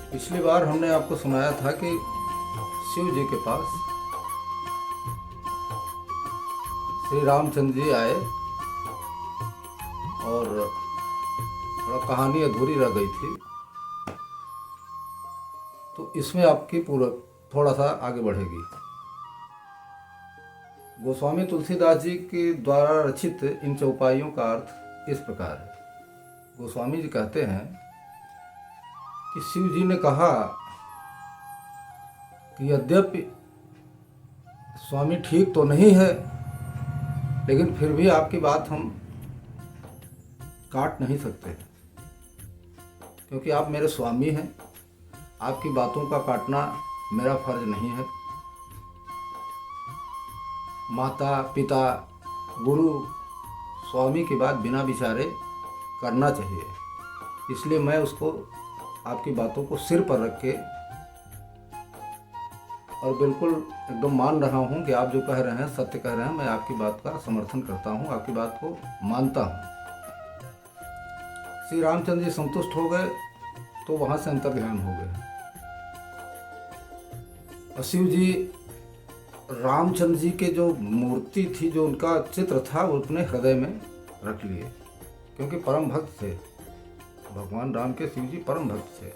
पिछली बार हमने आपको सुनाया था कि शिव जी के पास श्री रामचंद्र जी आए और थोड़ा कहानी अधूरी रह गई थी, तो इसमें आपकी पूरा थोड़ा सा आगे बढ़ेगी। गोस्वामी तुलसीदास जी के द्वारा रचित इन चौपाइयों का अर्थ इस प्रकार है। गोस्वामी जी कहते हैं कि शिव जी ने कहा कि यद्यपि स्वामी ठीक तो नहीं है, लेकिन फिर भी आपकी बात हम काट नहीं सकते, क्योंकि आप मेरे स्वामी हैं। आपकी बातों का काटना मेरा फर्ज नहीं है। माता पिता गुरु स्वामी की बात बिना विचारे करना चाहिए, इसलिए मैं उसको आपकी बातों को सिर पर रख के और बिल्कुल एकदम मान रहा हूँ कि आप जो कह रहे हैं सत्य कह रहे हैं। मैं आपकी बात का समर्थन करता हूँ, आपकी बात को मानता हूँ। श्री रामचंद्र जी संतुष्ट हो गए तो वहाँ से अंतर्ध्यान हो गए और शिव जी रामचंद्र जी के जो मूर्ति थी, जो उनका चित्र था, वो अपने हृदय में रख लिए, क्योंकि परम भक्त थे भगवान राम के। शिव जी परम भक्त थे,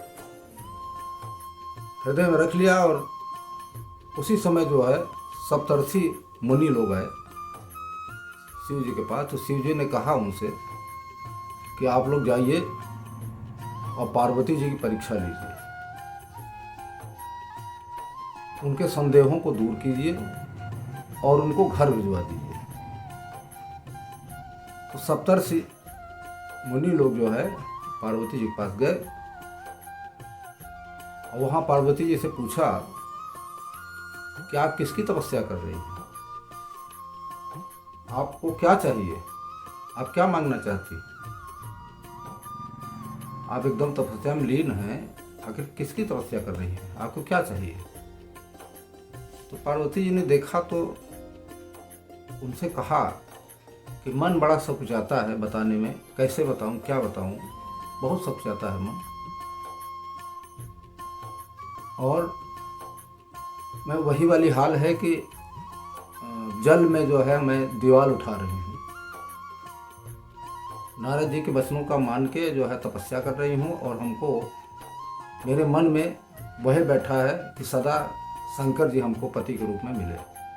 हृदय में रख लिया। और उसी समय जो है सप्तर्षि मुनि लोग आए शिव जी के पास। तो शिव जी ने कहा उनसे कि आप लोग जाइए और पार्वती जी की परीक्षा लीजिए, उनके संदेहों को दूर कीजिए और उनको घर भिजवा दीजिए। तो सप्तर्षि मुनि लोग जो है पार्वती जी के पास गए और वहाँ पार्वती जी से पूछा कि आप किसकी तपस्या कर रही हैं, आपको क्या चाहिए, आप क्या मांगना चाहती, आप एकदम तपस्या में लीन हैं, आखिर किसकी तपस्या कर रही हैं, आपको क्या चाहिए। तो पार्वती जी ने देखा तो उनसे कहा कि मन बड़ा सकुचाता है बताने में, कैसे बताऊं, क्या बताऊं, बहुत सकुचाता है मन, और मैं वही वाली हाल है कि जल में जो है मैं दीवार उठा रही हूँ। नारद जी के वचनों का मान के जो है तपस्या कर रही हूँ, और हमको मेरे मन में वह बैठा है कि सदा शंकर जी हमको पति के रूप में मिले,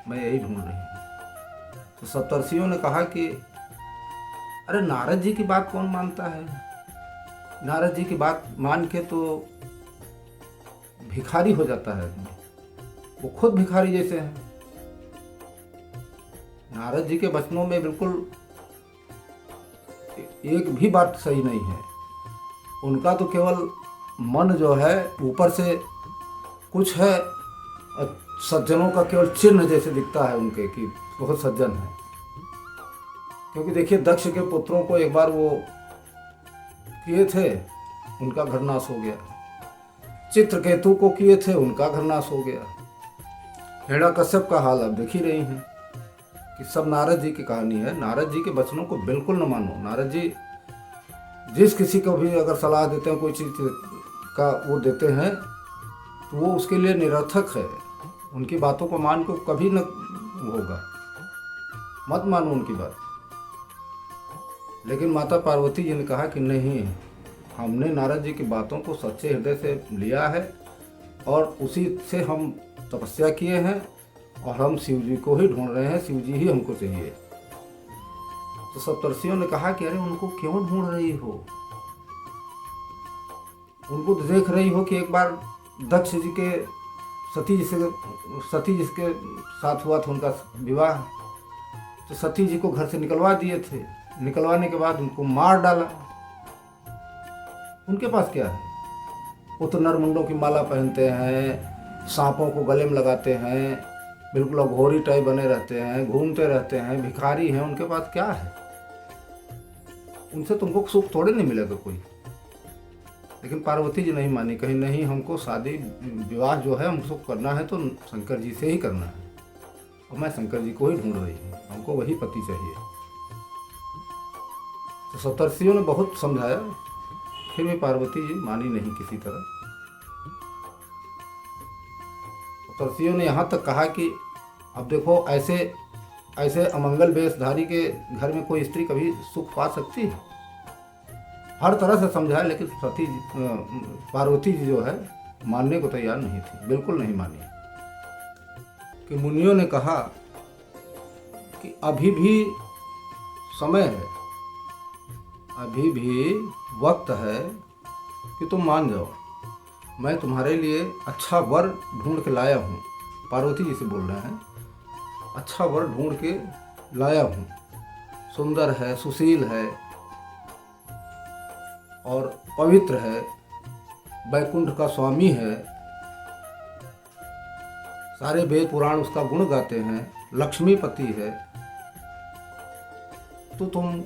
मैं यही ढूंढ रही हूँ। तो सप्तर्षियों ने कहा कि अरे नारद जी की बात कौन मानता है, नारद जी की बात मान के तो भिखारी हो जाता है, वो खुद भिखारी जैसे हैं। नारद जी के वचनों में बिल्कुल एक भी बात सही नहीं है। उनका तो केवल मन जो है ऊपर से कुछ है, और सज्जनों का केवल चिन्ह जैसे दिखता है उनके कि बहुत सज्जन है। क्योंकि देखिए दक्ष के पुत्रों को एक बार वो किए थे, उनका घर नाश हो गया। चित्रकेतु को किए थे, उनका घर नाश हो गया। हिरण्यकश्यप का हाल आप देख ही रही हैं कि सब नारद जी की कहानी है। नारद जी के वचनों को बिल्कुल न मानो। नारद जी जिस किसी को भी अगर सलाह देते हैं, कोई चीज़ का वो देते हैं, तो वो उसके लिए निरर्थक है। उनकी बातों को मान को कभी न होगा, मत मानो उनकी बात। लेकिन माता पार्वती जी ने कहा कि नहीं, हमने नारद जी की बातों को सच्चे हृदय से लिया है और उसी से हम तपस्या किए हैं, और हम शिव जी को ही ढूंढ रहे हैं, शिव जी ही हमको चाहिए। तो सप्तर्षियों ने कहा कि अरे उनको क्यों ढूंढ रही हो, उनको तो देख रही हो कि एक बार दक्ष जी के सती जी के साथ हुआ था उनका विवाह, तो सती जी को घर से निकलवा दिए थे। निकलवाने के बाद उनको मार डाला। उनके पास क्या है, वो तो नरमुंडों की माला पहनते हैं, सांपों को गले में लगाते हैं, बिल्कुल अघोरी टाइप बने रहते हैं, घूमते रहते हैं, भिखारी हैं। उनके पास क्या है, उनसे तुमको सुख थोड़े नहीं मिलेगा कोई। लेकिन पार्वती जी नहीं मानी, कहीं नहीं, हमको शादी विवाह जो है हमको करना है तो शंकर जी से ही करना है, और मैं शंकर जी को ही ढूंढ रही हूँ, हमको वही पति चाहिए। तो सप्तर्षियों ने बहुत समझाया, फिर भी पार्वती जी मानी नहीं किसी तरह। सप्तर्षियों ने यहाँ तक कहा कि अब देखो, ऐसे ऐसे अमंगल वेशधारी के घर में कोई स्त्री कभी सुख पा सकती है? हर तरह से समझाया, लेकिन पार्वती जी जो है मानने को तैयार नहीं थी, बिल्कुल नहीं मानी। कि मुनियों ने कहा कि अभी भी समय है, अभी भी वक्त है कि तुम मान जाओ, मैं तुम्हारे लिए अच्छा वर ढूंढ के लाया हूँ। पार्वती जी से बोल रहे हैं, अच्छा वर ढूंढ के लाया हूँ, सुंदर है, सुशील है और पवित्र है, वैकुंठ का स्वामी है, सारे वेद पुराण उसका गुण गाते हैं, लक्ष्मीपति है, तो तुम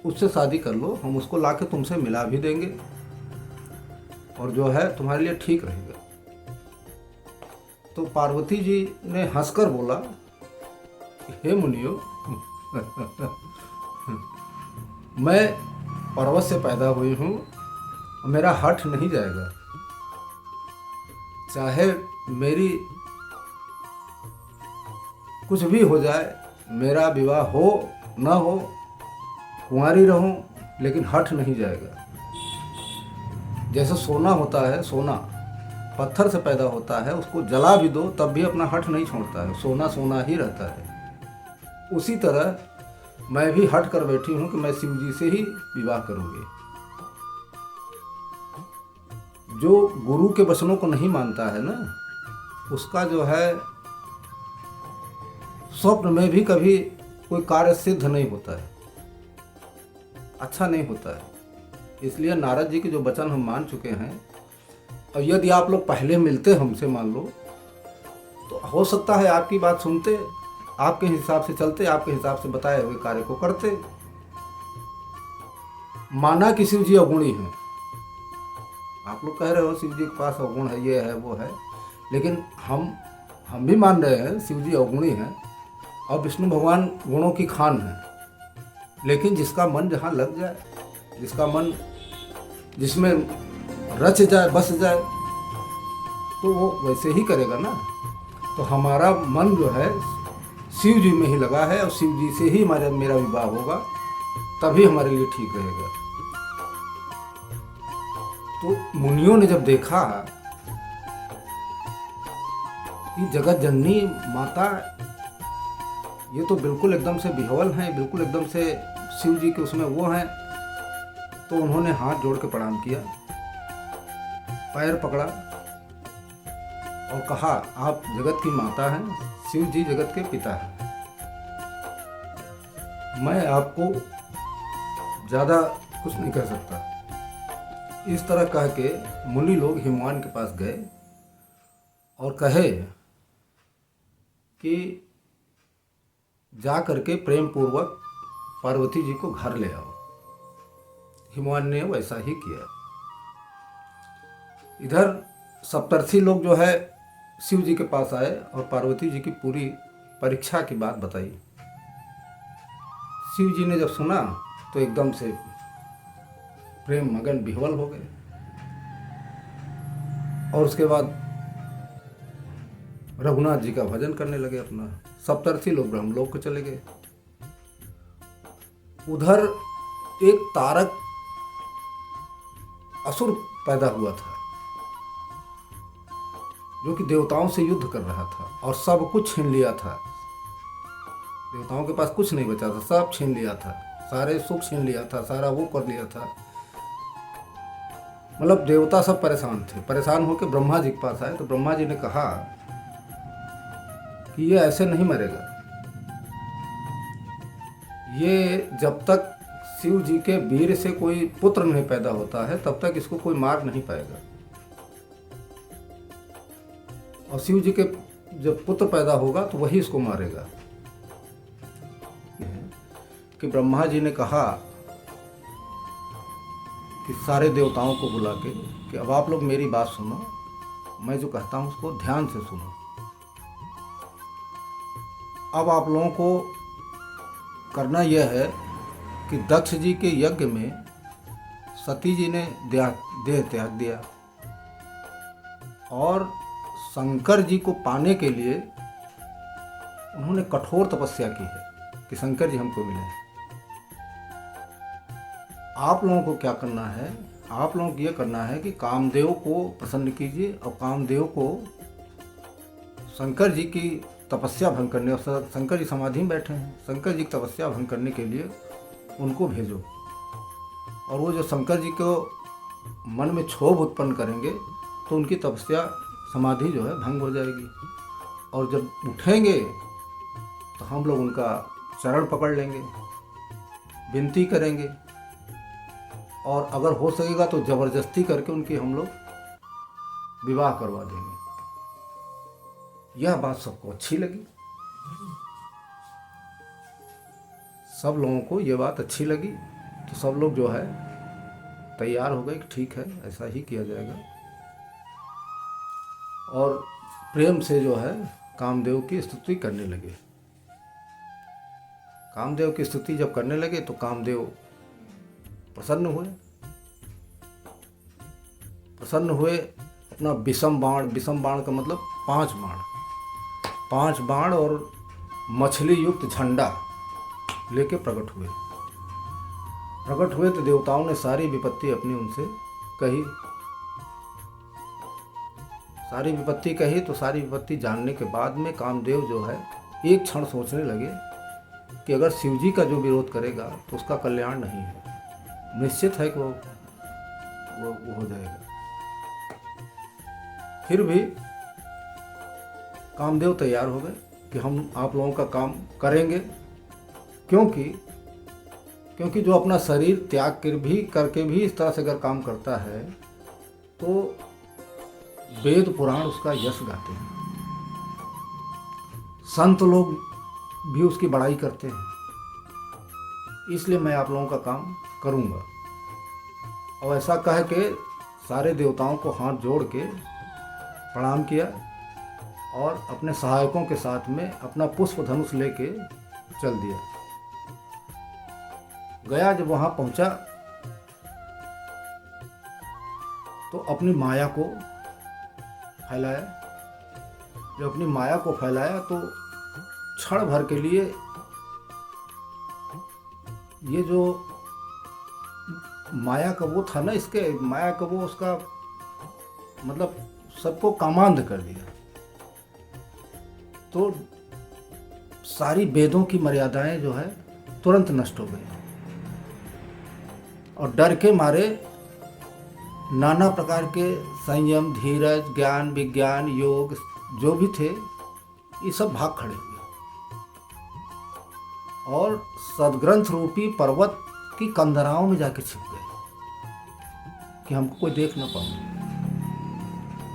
उससे शादी कर लो, हम उसको लाके तुमसे मिला भी देंगे और जो है तुम्हारे लिए ठीक रहेगा। तो पार्वती जी ने हंसकर बोला, हे मुनियो, मैं पर्वत से पैदा हुई हूँ, मेरा हठ नहीं जाएगा, चाहे मेरी कुछ भी हो जाए, मेरा विवाह हो ना हो, कुंवारी रहूं, लेकिन हठ नहीं जाएगा। जैसे सोना होता है, सोना पत्थर से पैदा होता है, उसको जला भी दो तब भी अपना हठ नहीं छोड़ता है, सोना सोना ही रहता है। उसी तरह मैं भी हट कर बैठी हूँ कि मैं शिव जी से ही विवाह करूँगी। जो गुरु के वचनों को नहीं मानता है ना, उसका जो है स्वप्न में भी कभी कोई कार्य सिद्ध नहीं होता है, अच्छा नहीं होता है। इसलिए नारद जी के जो वचन हम मान चुके हैं, और यदि आप लोग पहले मिलते हमसे, मान लो, तो हो सकता है आपकी बात सुनते, आपके हिसाब से चलते, आपके हिसाब से बताए हुए कार्य को करते। माना कि शिव जी अवगुणी हैं, आप लोग कह रहे हो शिव जी के पास अवगुण है, ये है वो है, लेकिन हम भी मान रहे हैं शिव जी अवगुणी हैं और विष्णु भगवान गुणों की खान है। लेकिन जिसका मन जहाँ लग जाए, जिसका मन जिसमें रच जाए, बस जाए, तो वो वैसे ही करेगा ना। तो हमारा मन जो है शिव जी में ही लगा है और शिव जी से ही मेरा विवाह होगा, तभी हमारे लिए ठीक रहेगा। तो मुनियों ने जब देखा कि जगत जननी माता ये तो बिल्कुल एकदम से विह्वल हैं, बिल्कुल एकदम से शिव जी के उसमें वो हैं, तो उन्होंने हाथ जोड़ के प्रणाम किया, पैर पकड़ा और कहा, आप जगत की माता हैं, शिव जी जगत के पिता हैं, मैं आपको ज़्यादा कुछ नहीं कह सकता। इस तरह कह के मुनि लोग हिमवान के पास गए और कहे कि जा करके प्रेम पूर्वक पार्वती जी को घर ले आओ। हिमवान ने वैसा ही किया। इधर सप्तर्षि लोग जो है शिव जी के पास आए और पार्वती जी की पूरी परीक्षा की बात बताई। शिव जी ने जब सुना तो एकदम से प्रेम मगन विह्वल हो गए और उसके बाद रघुनाथ जी का भजन करने लगे अपना। सप्तर्षि लोग ब्रह्मलोक को चले गए। उधर एक तारक असुर पैदा हुआ था जो कि देवताओं से युद्ध कर रहा था और सब कुछ छीन लिया था। देवताओं के पास कुछ नहीं बचा था, सब छीन लिया था, सारे सुख छीन लिया था, सारा वो कर लिया था। मतलब देवता सब परेशान थे। परेशान होकर ब्रह्मा जी के पास आए तो ब्रह्मा जी ने कहा कि ये ऐसे नहीं मरेगा, ये जब तक शिव जी के वीर से कोई पुत्र नहीं पैदा होता है तब तक इसको कोई मार नहीं पाएगा, और शिव जी के जब पुत्र पैदा होगा तो वही इसको मारेगा। कि ब्रह्मा जी ने कहा कि सारे देवताओं को बुला के कि अब आप लोग मेरी बात सुनो, मैं जो कहता हूँ उसको ध्यान से सुनो। अब आप लोगों को करना यह है कि दक्ष जी के यज्ञ में सती जी ने देह त्याग दिया और शंकर जी को पाने के लिए उन्होंने कठोर तपस्या की है कि शंकर जी हमको मिले। आप लोगों को क्या करना है, आप लोगों को ये करना है कि कामदेव को प्रसन्न कीजिए और कामदेव को शंकर जी की तपस्या भंग करने, और शंकर जी समाधि में बैठे हैं, शंकर जी की तपस्या भंग करने के लिए उनको भेजो। और वो जो शंकर जी को मन में क्षोभ उत्पन्न करेंगे तो उनकी तपस्या समाधि जो है भंग हो जाएगी। और जब उठेंगे तो हम लोग उनका चरण पकड़ लेंगे, विनती करेंगे, और अगर हो सकेगा तो ज़बरदस्ती करके उनकी हम लोग विवाह करवा देंगे। यह बात सबको अच्छी लगी, सब लोगों को ये बात अच्छी लगी, तो सब लोग जो है तैयार हो गए कि ठीक है ऐसा ही किया जाएगा। और प्रेम से जो है कामदेव की स्तुति करने लगे। कामदेव की स्तुति जब करने लगे तो कामदेव प्रसन्न हुए। अपना विषम बाण का मतलब 5 बाण और मछली युक्त झंडा लेके प्रकट हुए तो देवताओं ने सारी विपत्ति अपनी उनसे कही। तो सारी विपत्ति जानने के बाद में कामदेव जो है एक क्षण सोचने लगे कि अगर शिवजी का जो विरोध करेगा तो उसका कल्याण नहीं है, निश्चित है कि वो हो जाएगा। फिर भी कामदेव तैयार हो गए कि हम आप लोगों का काम करेंगे, क्योंकि जो अपना शरीर त्याग करके भी इस तरह से अगर काम करता है तो वेद पुराण उसका यश गाते हैं, संत लोग भी उसकी बड़ाई करते हैं। इसलिए मैं आप लोगों का काम करूंगा। और ऐसा कह के सारे देवताओं को हाथ जोड़ के प्रणाम किया और अपने सहायकों के साथ में अपना पुष्प धनुष लेके चल दिया। गया जब वहां पहुंचा तो अपनी माया को फैलाया। जब अपनी माया को फैलाया तो क्षण भर के लिए ये जो माया का वो था ना, इसके माया का वो उसका मतलब सबको कामांध कर दिया। तो सारी वेदों की मर्यादाएं जो है तुरंत नष्ट हो गई और डर के मारे नाना प्रकार के संयम, धीरज, ज्ञान, विज्ञान, योग जो भी थे ये सब भाग खड़े हुए और सदग्रंथ रूपी पर्वत की कंदराओं में जाके छिप गए कि हमको कोई देख ना पाए।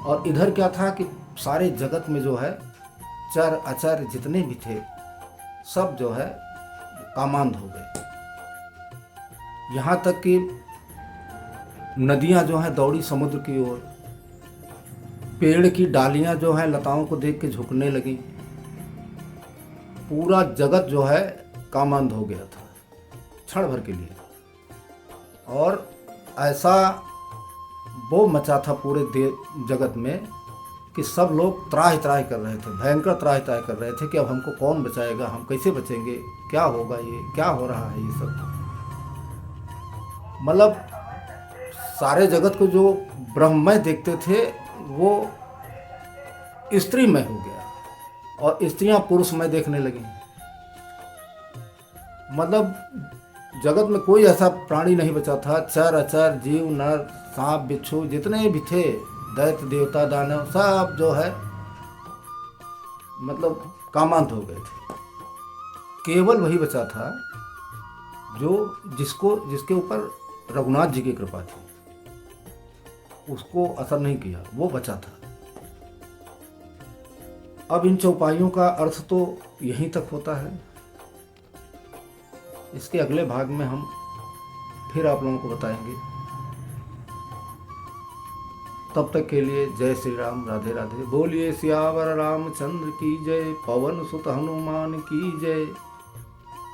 और इधर क्या था कि सारे जगत में जो है चर अचर जितने भी थे सब जो है कामांध हो गए। यहाँ तक कि नदियाँ जो हैं दौड़ी समुद्र की ओर, पेड़ की डालियाँ जो हैं लताओं को देख के झुकने लगी। पूरा जगत जो है कामांध हो गया था क्षण भर के लिए। और ऐसा वो मचा था पूरे जगत में कि सब लोग त्राहि त्राहि कर रहे थे, भयंकर त्राहि त्राहि कर रहे थे कि अब हमको कौन बचाएगा, हम कैसे बचेंगे, क्या होगा, ये क्या हो रहा है। ये सब मतलब सारे जगत को जो ब्रह्ममय देखते थे वो स्त्रीमय हो गया और स्त्रियां पुरुषमय देखने लगी। मतलब जगत में कोई ऐसा प्राणी नहीं बचा था, चर अचर जीव नर सांप बिच्छू जितने भी थे, दैत्य देवता दानव सब जो है मतलब कामांत हो गए थे। केवल वही बचा था जो जिसके ऊपर रघुनाथ जी की कृपा थी, उसको असर नहीं किया, वो बचा था। अब इन चौपाइयों का अर्थ तो यहीं तक होता है। इसके अगले भाग में हम फिर आप लोगों को बताएंगे। तब तक के लिए जय श्री राम, राधे राधे। बोलिए सियावर रामचंद्र की जय, पवन सुत हनुमान की जय।